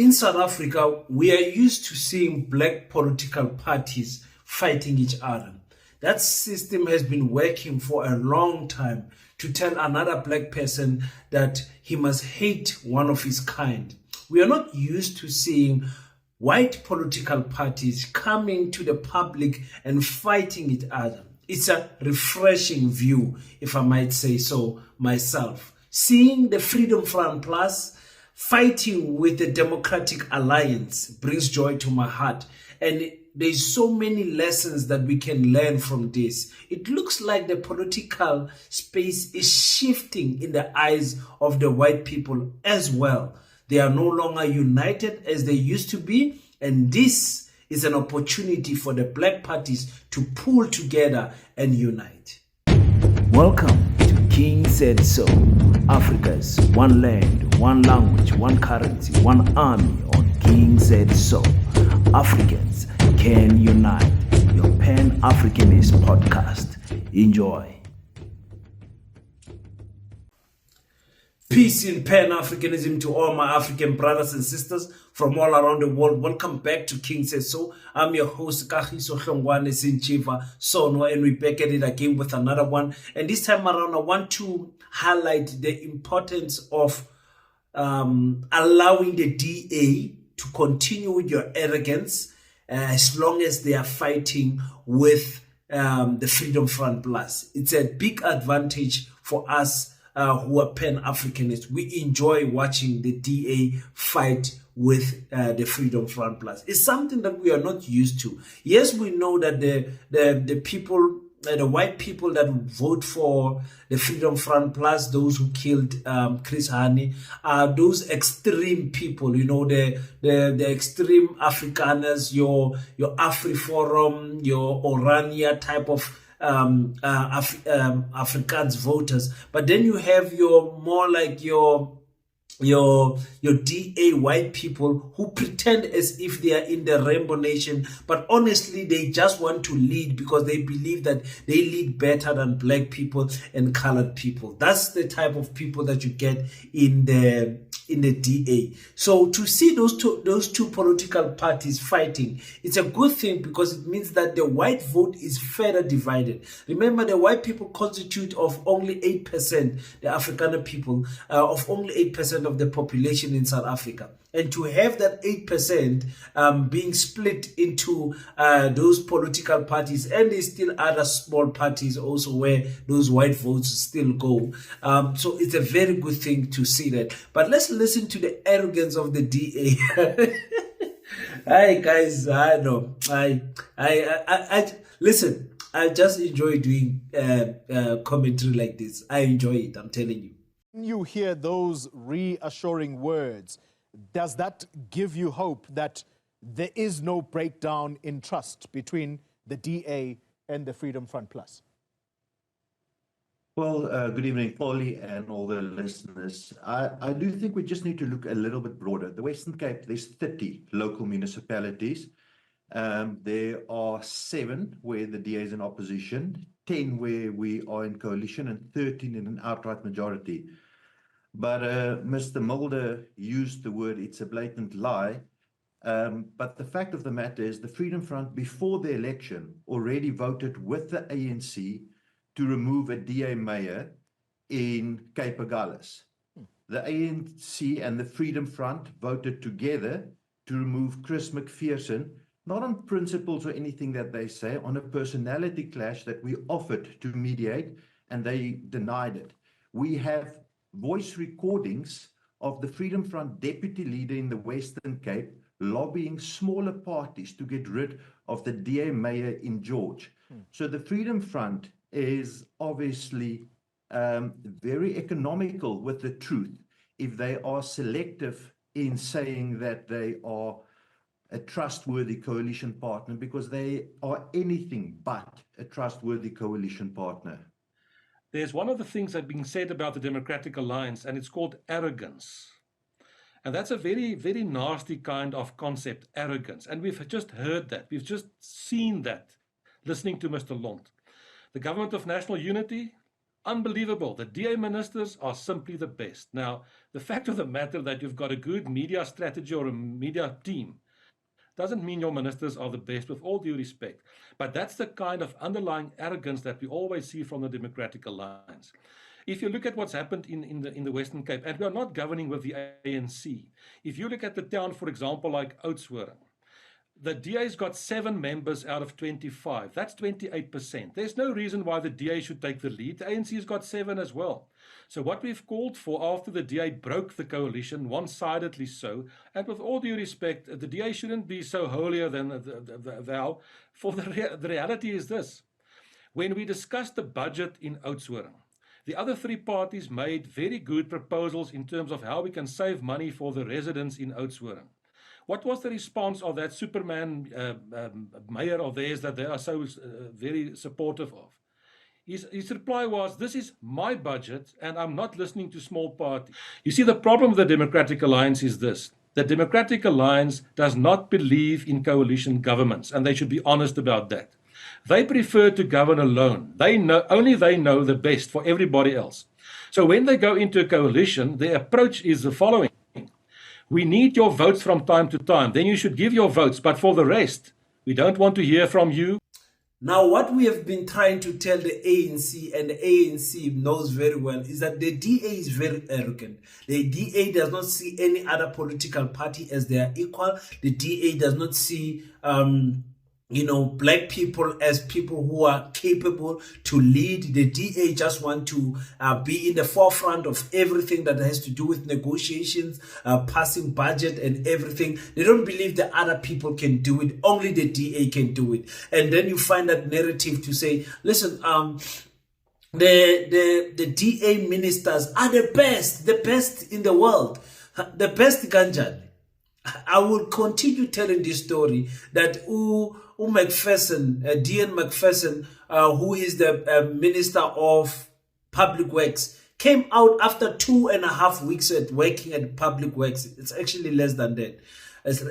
In South Africa, we are used to seeing black political parties fighting each other. That system has been working for a long time to tell another black person that he must hate one of his kind. We are not used to seeing white political parties coming to the public and fighting each other. It's a refreshing view, if I might say so myself. Seeing the Freedom Front Plus fighting with the Democratic Alliance brings joy to my heart. And there's so many lessons that we can learn from this. It looks like the political space is shifting in the eyes of the white people as well. They are no longer united as they used to be, and this is an opportunity for the black parties to pull together and unite. Welcome to King Said So, Africa's one land, one language, one currency, one army on King Said So. Africans can unite. Your Pan-Africanist podcast. Enjoy. Peace in Pan-Africanism to all my African brothers and sisters from all around the world. Welcome back to King Says So. I'm your host, Kagiso Hlongwane Sinchiva Sono, and we're back at it again with another one. And this time around, I want to highlight the importance of allowing the DA to continue with your arrogance as long as they are fighting with the Freedom Front Plus. It's a big advantage for us who are Pan-Africanists. We enjoy watching the DA fight with the Freedom Front Plus. It's something that we are not used to. Yes, we know that the people, the white people that vote for the Freedom Front Plus, those who killed Chris Hani, are those extreme people, you know, the extreme Afrikaners, your AfriForum, your Orania type of Afrikaans voters. But then you have your more like your DA white people who pretend as if they are in the Rainbow Nation, but honestly they just want to lead because they believe that they lead better than black people and colored people. That's the type of people that you get in the DA. So to see those two political parties fighting, it's a good thing because it means that the white vote is further divided. Remember, the white people constitute of only 8%, the Afrikaner people, of only 8% of the population in South Africa. And to have that 8% being split into those political parties, and there's still other small parties also where those white votes still go. So it's a very good thing to see that. But let's listen to the arrogance of the DA. Hi guys, I know. I listen. I just enjoy doing commentary like this. I enjoy it. I'm telling you. You hear those reassuring words. Does that give you hope that there is no breakdown in trust between the DA and the Freedom Front Plus? Well, good evening, Polly, and all the listeners. I do think we just need to look a little bit broader. The Western Cape, there's 30 local municipalities. There are 7 where the DA is in opposition, 10 where we are in coalition, and 13 in an outright majority. But Mr. Mulder used the word, it's a blatant lie. But the fact of the matter is the Freedom Front, before the election, already voted with the ANC to remove a DA mayor in Cape Agulhas. The ANC and the Freedom Front voted together to remove Chris McPherson, not on principles or anything that they say, on a personality clash that we offered to mediate, and they denied it. We have voice recordings of the Freedom Front deputy leader in the Western Cape lobbying smaller parties to get rid of the DA mayor in George. So the Freedom Front is obviously very economical with the truth if they are selective in saying that they are a trustworthy coalition partner, because they are anything but a trustworthy coalition partner. There's one of the things that being said about the Democratic Alliance, and it's called arrogance. And that's a very, very nasty kind of concept, arrogance. And we've just heard that. We've just seen that, listening to Mr. Lont. The Government of National Unity, Unbelievable. The DA ministers are simply the best. Now, the fact of the matter that you've got a good media strategy or a media team doesn't mean your ministers are the best, with all due respect. But that's the kind of underlying arrogance that we always see from the Democratic Alliance. If you look at what's happened in the Western Cape, and we are not governing with the ANC. If you look at the town, for example, like Oudtshoorn, the DA's got 7 members out of 25. That's 28%. There's no reason why the DA should take the lead. The ANC's got 7 as well. So what we've called for after the DA broke the coalition, one-sidedly so, and with all due respect, the DA shouldn't be so holier than thou, for the reality is this. When we discussed the budget in Oudtshoorn, the other 3 parties made very good proposals in terms of how we can save money for the residents in Oudtshoorn. What was the response of that Superman mayor of theirs that they are so very supportive of? His reply was, this is my budget and I'm not listening to small parties. You see, the problem with the Democratic Alliance is this. The Democratic Alliance does not believe in coalition governments, and they should be honest about that. They prefer to govern alone. Only they know the best for everybody else. So when they go into a coalition, their approach is the following. We need your votes from time to time. Then you should give your votes. But for the rest, we don't want to hear from you. Now, what we have been trying to tell the ANC, and the ANC knows very well, is that the DA is very arrogant. The DA does not see any other political party as their equal. The DA does not see black people as people who are capable to lead. The DA just want to be in the forefront of everything that has to do with negotiations, passing budget and everything. They don't believe that other people can do it. Only the DA can do it. And then you find that narrative to say, listen, the DA ministers are the best in the world, the best Ganjani. I will continue telling this story that McPherson, Dean McPherson, who is the Minister of Public Works, came out after 2.5 weeks at working at Public Works. It's actually less than that. It's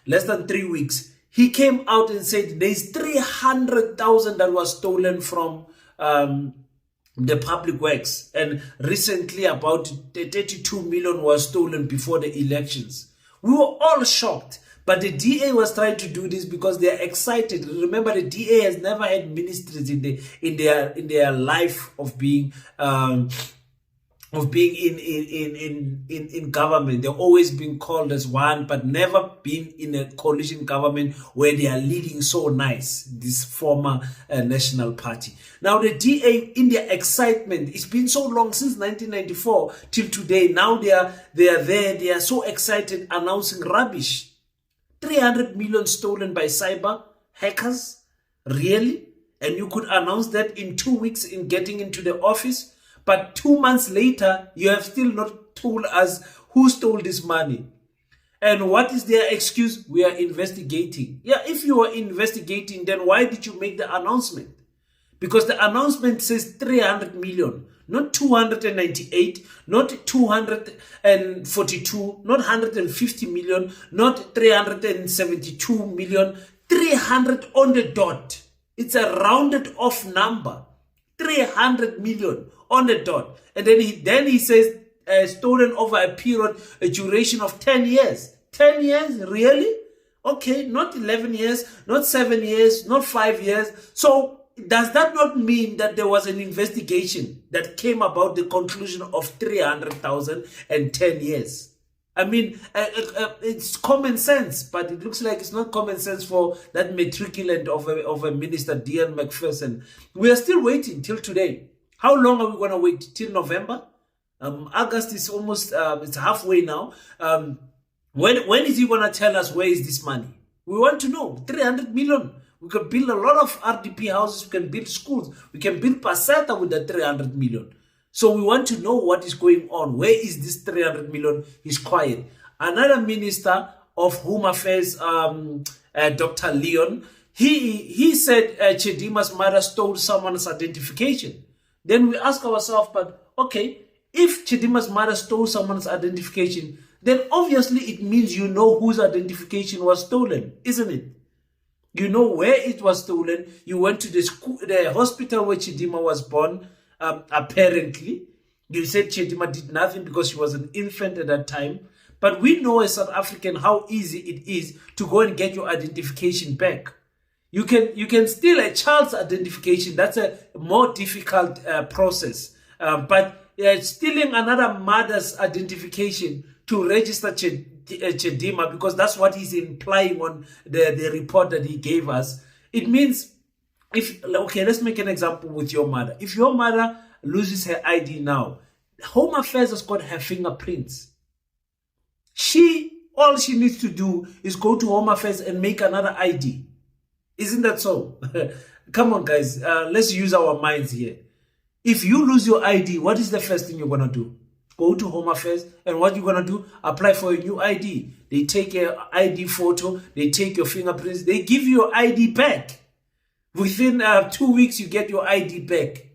less than 3 weeks. He came out and said there's 300,000 that was stolen from the Public Works, and recently about 32 million was stolen before the elections. We were all shocked, but the DA was trying to do this because they are excited. Remember, the DA has never had ministries in their life of being in government. They've always been called as one, but never been in a coalition government where they are leading so nice, this former National Party. Now the DA, in their excitement, it's been so long since 1994 till today. Now they are there. They are so excited, announcing rubbish. 300 million stolen by cyber hackers. Really? And you could announce that in 2 weeks in getting into the office? But 2 months later, you have still not told us who stole this money. And what is their excuse? We are investigating. Yeah, if you are investigating, then why did you make the announcement? Because the announcement says 300 million, not 298, not 242, not 150 million, not 372 million, 300 on the dot. It's a rounded off number. 300 million on the dot. And then he says stolen over a duration of 10 years. 10 years? Really? Okay, not 11 years, not 7 years, not 5 years. So does that not mean that there was an investigation that came about the conclusion of 300,000 and 10 years? I mean, it's common sense, but it looks like it's not common sense for that matriculant of a minister, Dean McPherson. We are still waiting till today. How long are we going to wait? Till November? August is almost, it's halfway now. When is he going to tell us where is this money? We want to know. 300 million. We can build a lot of RDP houses. We can build schools. We can build Paseta with that 300 million. So we want to know what is going on. Where is this 300 million? He's quiet. Another minister of Home Affairs, Dr. Leon, he said Chedima's mother stole someone's identification. Then we ask ourselves, but okay, if Chedima's mother stole someone's identification, then obviously it means you know whose identification was stolen, isn't it? You know where it was stolen. You went to the school, the hospital where Chidima was born, apparently. You said Chidima did nothing because she was an infant at that time. But we know as South African how easy it is to go and get your identification back. You can steal a child's identification. That's a more difficult process. But stealing another mother's identification to register Chidima, because that's what he's implying on the report that he gave us. It means, let's make an example with your mother. If your mother loses her ID now, Home Affairs has got her fingerprints. All she needs to do is go to Home Affairs and make another ID. Isn't that so? Come on, guys. Let's use our minds here. If you lose your ID, what is the first thing you're going to do? Go to Home Affairs, and what you're going to do? Apply for a new ID. They take your ID photo, they take your fingerprints, they give you your ID back. Within 2 weeks, you get your ID back.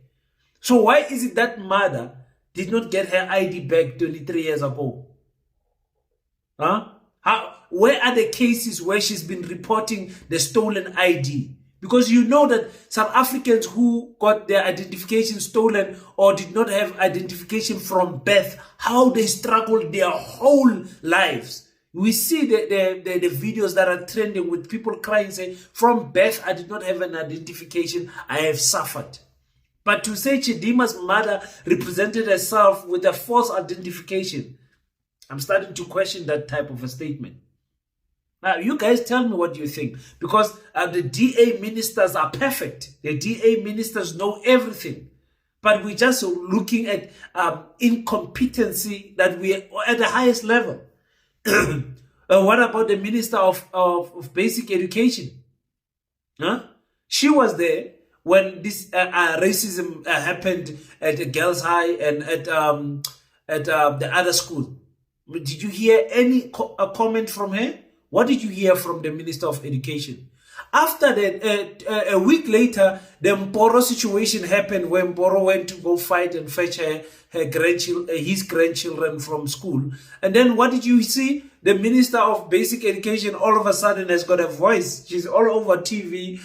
So why is it that mother did not get her ID back 23 years ago? Where are the cases where she's been reporting the stolen ID? Because you know that South Africans who got their identification stolen or did not have identification from birth, how they struggled their whole lives. We see the videos that are trending with people crying, saying, from birth, I did not have an identification, I have suffered. But to say Chidima's mother represented herself with a false identification, I'm starting to question that type of a statement. Now, you guys tell me what you think, because the DA ministers are perfect. The DA ministers know everything. But we're just looking at incompetency that we're at the highest level. What about the Minister of Basic Education? She was there when this racism happened at the Girls High and at the other school. Did you hear any comment from her? What did you hear from the Minister of Education? After that, a week later, the Mporo situation happened when Mporo went to go fight and fetch his grandchildren from school. And then what did you see? The Minister of Basic Education all of a sudden has got a voice. She's all over TV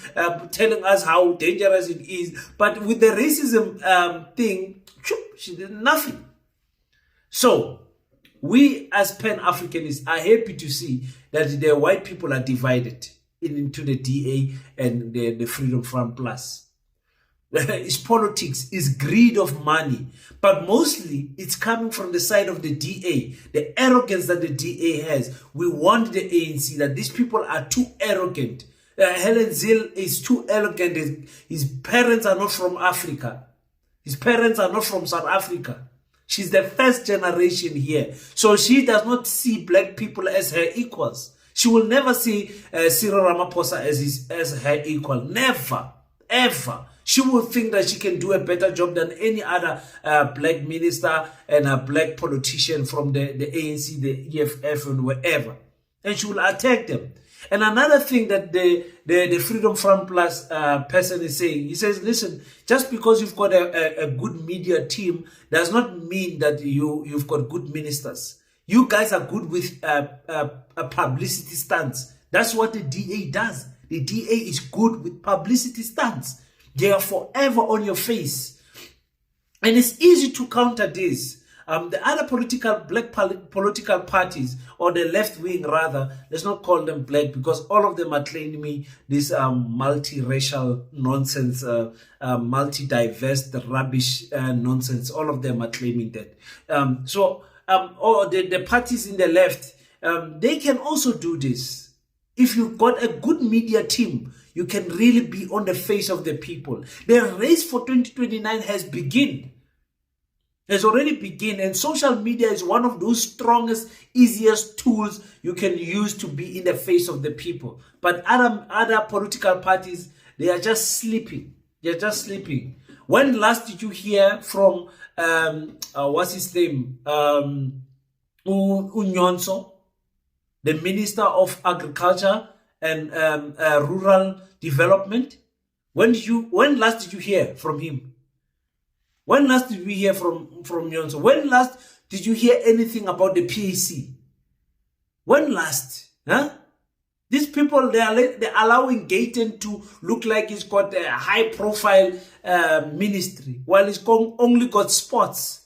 telling us how dangerous it is. But with the racism thing, she did nothing. So, we as Pan-Africanists are happy to see that the white people are divided into the DA and the Freedom Front Plus. It's politics, it's greed of money, but mostly it's coming from the side of the DA, the arrogance that the DA has. We want the ANC, that these people are too arrogant. Helen Zille is too arrogant. His parents are not from Africa. His parents are not from South Africa. She's the first generation here. So she does not see black people as her equals. She will never see Cyril Ramaphosa as her equal. Never, ever. She will think that she can do a better job than any other black minister and a black politician from the ANC, the EFF, and wherever. And she will attack them. And another thing that the Freedom Front Plus person is saying, he says, listen, just because you've got a good media team does not mean that you've got good ministers. You guys are good with publicity stunts. That's what the DA does. The DA is good with publicity stunts. They are forever on your face. And it's easy to counter this. The other black political parties, or the left wing rather, let's not call them black, because all of them are claiming this multiracial nonsense, multi-diverse rubbish nonsense. All of them are claiming that. Or the parties in the left, they can also do this. If you've got a good media team, you can really be on the face of the people. The race for 2029 has already begun, and social media is one of those strongest, easiest tools you can use to be in the face of the people. But other political parties, they are just sleeping. They're just sleeping. When last did you hear from what's his name? Unyonso, the Minister of Agriculture and Rural Development? When last did you hear from him? When last did we hear from Nyonso? When last did you hear anything about the PAC? When last? This These people, they're allowing Gayton to look like he's got a high-profile ministry, while he's only got spots.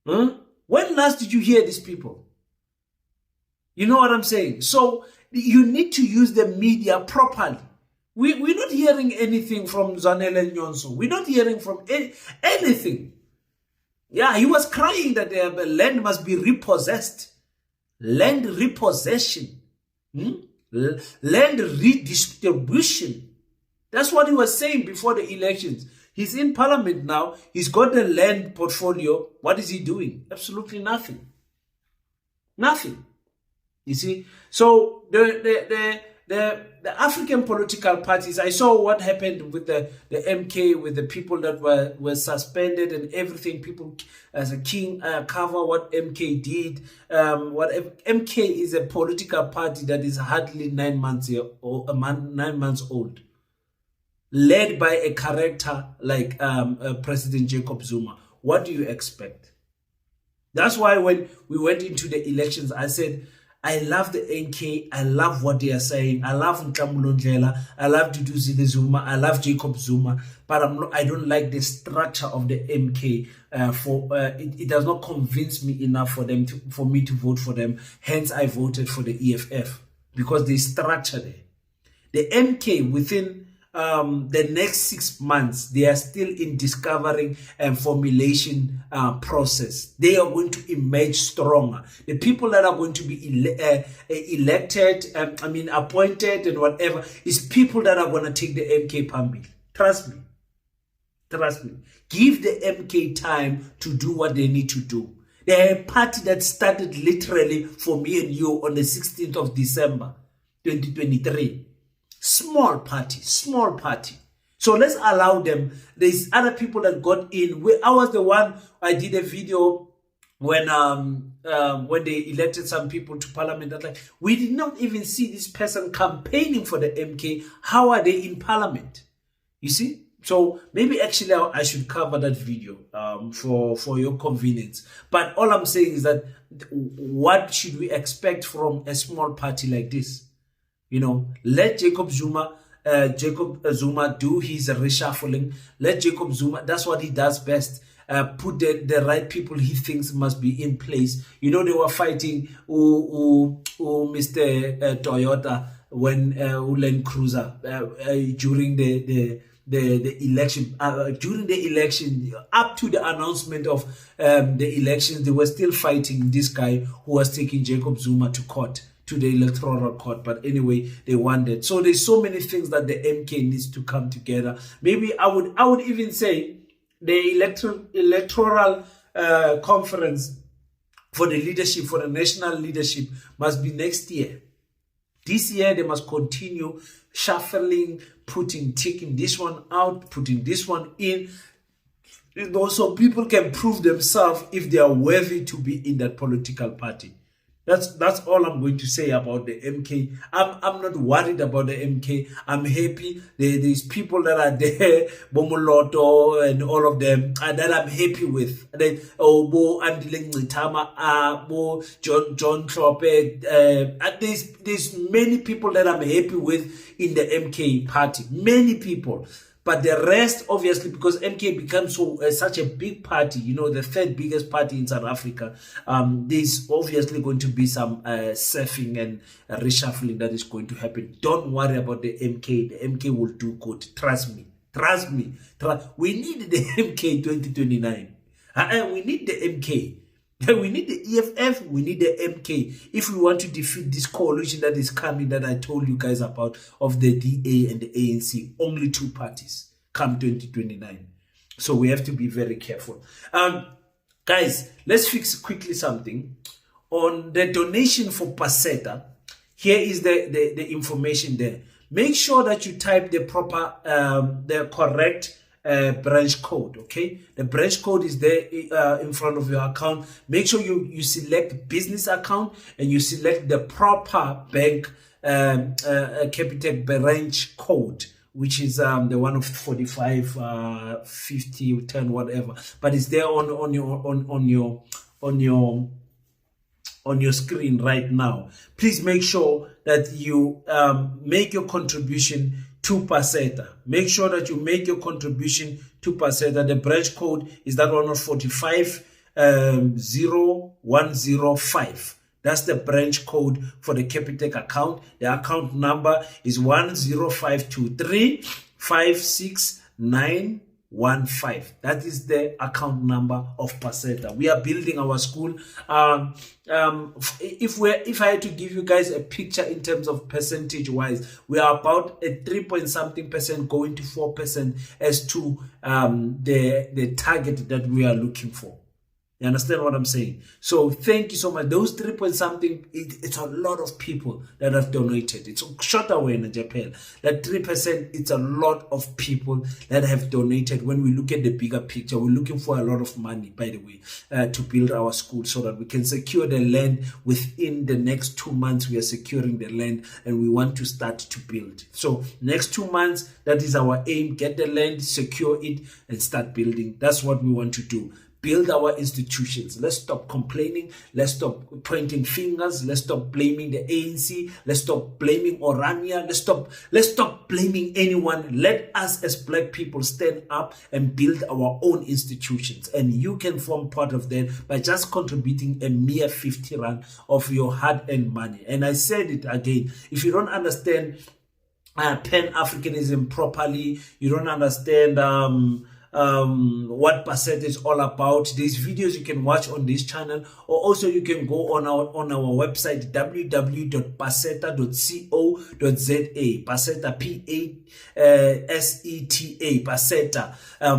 Huh? When last did you hear these people? You know what I'm saying? So you need to use the media properly. We're not hearing anything from Zanele Nyonso. We're not hearing from anything. Yeah, he was crying that the land must be repossessed. Land repossession. Land redistribution. That's what he was saying before the elections. He's in parliament now. He's got the land portfolio. What is he doing? Absolutely nothing. Nothing. You see? So the African political parties, I saw what happened with the MK, with the people that were suspended and everything. People as a king cover what MK did. MK is a political party that is hardly 9 months old, led by a character like President Jacob Zuma. What do you expect? That's why when we went into the elections, I said, I love the NK. I love what they are saying. I love Nkambulo Ndlela. I love Duduzile Zuma. I love Jacob Zuma. But I don't like the structure of the MK. It does not convince me enough for me to vote for them. Hence, I voted for the EFF because they structure there. The MK within the next 6 months, they are still in discovering and formulation process. They are going to emerge stronger. The people that are going to be elected, appointed and whatever, is people that are going to take the MK Pambi. Trust me. Trust me. Give the MK time to do what they need to do. They're a party that started literally for me and you on the 16th of December, 2023. Small party. So let's allow them. There's other people that got in. I was the one, I did a video when they elected some people to parliament. That like, we did not even see this person campaigning for the MK. How are they in parliament? You see? So maybe actually I should cover that video for your convenience. But all I'm saying is that what should we expect from a small party like this? You know, let Jacob Zuma do his reshuffling. Let Jacob Zuma, that's what he does best. Put the right people he thinks must be in place. You know, they were fighting Mr. Toyota when Land Cruiser during the election. During the election, up to the announcement of the elections, they were still fighting this guy who was taking Jacob Zuma to court, to the electoral court. But anyway, they won that. So there's so many things that the MK needs to come together. Maybe I would even say the electoral conference for the leadership, for the national leadership, must be next year. This year they must continue shuffling, taking this one out, putting this one in. You know, so people can prove themselves if they are worthy to be in that political party. That's all I'm going to say about the MK. I'm not worried about the MK. I'm happy. There's people that are there, Bomoloto and all of them, that I'm happy with. Bo Andile Ngitama, Bo John Trope. There's many people that I'm happy with in the MK party. Many people. But the rest, obviously, because MK becomes such a big party, you know, the third biggest party in South Africa, there's obviously going to be some surfing and reshuffling that is going to happen. Don't worry about the MK. The MK will do good. Trust me. We need the MK 2029. We need the MK. We need the EFF, we need the MK if we want to defeat this coalition that is coming, that I told you guys about, of the DA and the ANC. Only two parties come 2029. So we have to be very careful. Guys, let's fix quickly something. On the donation for Peta, here is the information there. Make sure that you type the proper, the correct branch code. Okay, the branch code is there in front of your account. Make sure you select business account and you select the proper bank Capitec branch code, which is the one of 45 50 10 whatever, but it's there on on your screen right now. Please make sure that you make your contribution to Peta. Make sure that you make your contribution to Peta. The branch code is that one of 450105. That's the branch code for the Capitec account. The account number is 10523569115. That is the account number of Peta. We are building our school. If I had to give you guys a picture in terms of percentage wise, we are about a 3-point-something% going to 4% as to the target that we are looking for. You understand what I'm saying? So thank you so much. Those 3-point-something, it's a lot of people that have donated. It's short away in Japan. That 3%, it's a lot of people that have donated. When we look at the bigger picture, we're looking for a lot of money, by the way, to build our school so that we can secure the land within the next 2 months. We are securing the land and we want to start to build. So next 2 months, that is our aim. Get the land, secure it, and start building. That's what we want to do. Build our institutions. Let's stop complaining. Let's stop pointing fingers. Let's stop blaming the ANC. Let's stop blaming Orania. Let's stop blaming anyone. Let us as black people stand up and build our own institutions. And you can form part of that by just contributing a mere 50 rand of your hard-earned money. And I said it again. If you don't understand Pan-Africanism properly, you don't understand what Peta is all about, these videos you can watch on this channel, or also you can go on our website www.paseta.co.za. Peta, P-A-S-E-T-A, Peta.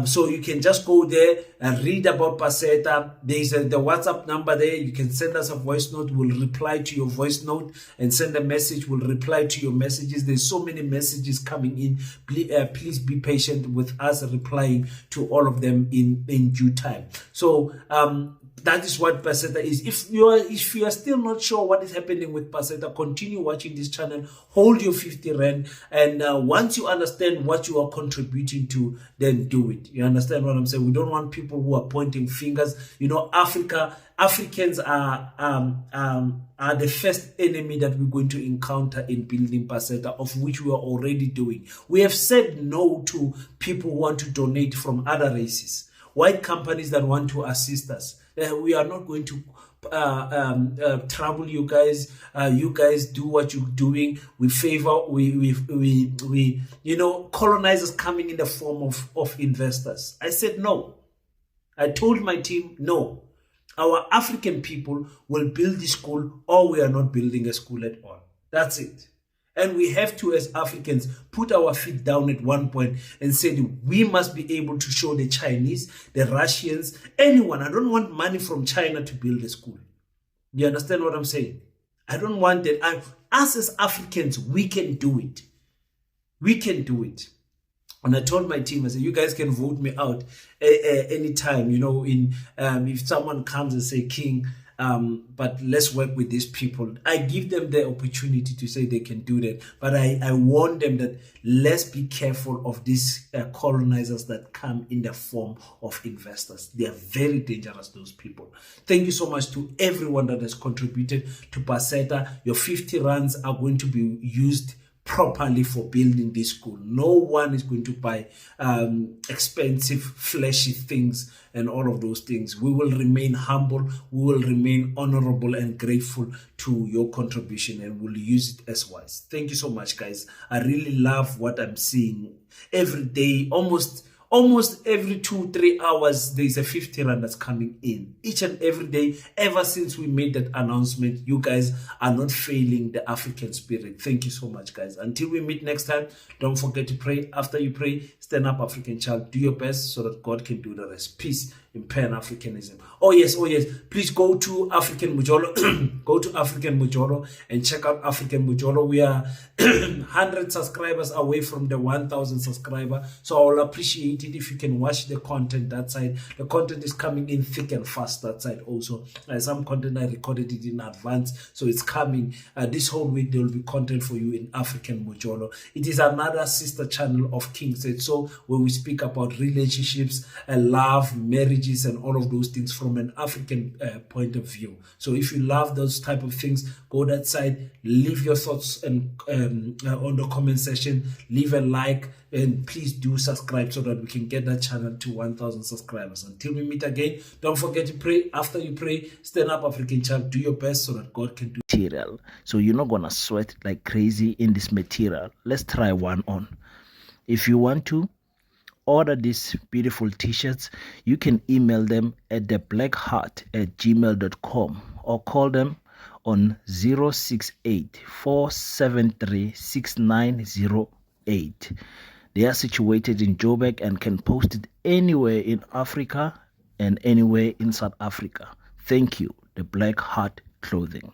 So you can just go there and read about Peta. There's the WhatsApp number there. You can send us a voice note. We'll reply to your voice note, and send a message. We'll reply to your messages. There's so many messages coming in. Please be patient with us replying to all of them in due time. So that is what Peta is. If you are still not sure what is happening with Peta, continue watching this channel. Hold your 50 rand, and once you understand what you are contributing to, then do it. You understand what I'm saying? We don't want people who are pointing fingers. You know, Africans are the first enemy that we're going to encounter in building Peta, of which we are already doing. We have said no to people who want to donate from other races, white companies that want to assist us. We are not going to trouble you guys. You guys do what you're doing. We favor, colonizers coming in the form of investors. I said no. I told my team no. Our African people will build the school, or we are not building a school at all. That's it. And we have to, as Africans, put our feet down at one point and say we must be able to show the Chinese, the Russians, anyone. I don't want money from China to build a school. You understand what I'm saying? I don't want that. Us as Africans, we can do it. We can do it. And I told my team, I said, you guys can vote me out anytime, if someone comes and say, King, but let's work with these people. I give them the opportunity to say they can do that. But I warn them that let's be careful of these colonizers that come in the form of investors. They are very dangerous, those people. Thank you so much to everyone that has contributed to Peta. Your 50 rands are going to be used properly for building this school. No one is going to buy expensive, flashy things and all of those things. We will remain humble. We will remain honorable and grateful to your contribution, and we'll use it as wise. Thank you so much, guys. I really love what I'm seeing every day. Almost every 2-3 hours, there's a 50 rand that's coming in. Each and every day, ever since we made that announcement, you guys are not failing the African spirit. Thank you so much, guys. Until we meet next time, don't forget to pray. After you pray, stand up, African child. Do your best so that God can do the rest. Peace in Pan-Africanism. Oh yes. Please go to African Mujolo. Go to African Mujolo and check out African Mujolo. We are 100 subscribers away from the 1,000 subscriber. So I will appreciate appreciate it if you can watch the content that side. The content is coming in thick and fast that side also. Some content I recorded it in advance, so it's coming. This whole week there will be content for you in African Mojolo. It is another sister channel of King Said So, where we speak about relationships, love, marriages, and all of those things from an African point of view. So if you love those type of things, go that side, leave your thoughts and on the comment section, leave a like, and please do subscribe so that we can get that channel to 1,000 subscribers. Until we meet again, don't forget to pray. After you pray, stand up, African child, do your best so that God can do material. So you're not gonna sweat like crazy in this material. Let's try one on. If you want to order these beautiful t-shirts, you can email them at theblackheart@gmail.com or call them on 068-473-6908. They are situated in Joburg and can post it anywhere in Africa and anywhere in South Africa. Thank you, the Black Heart Clothing.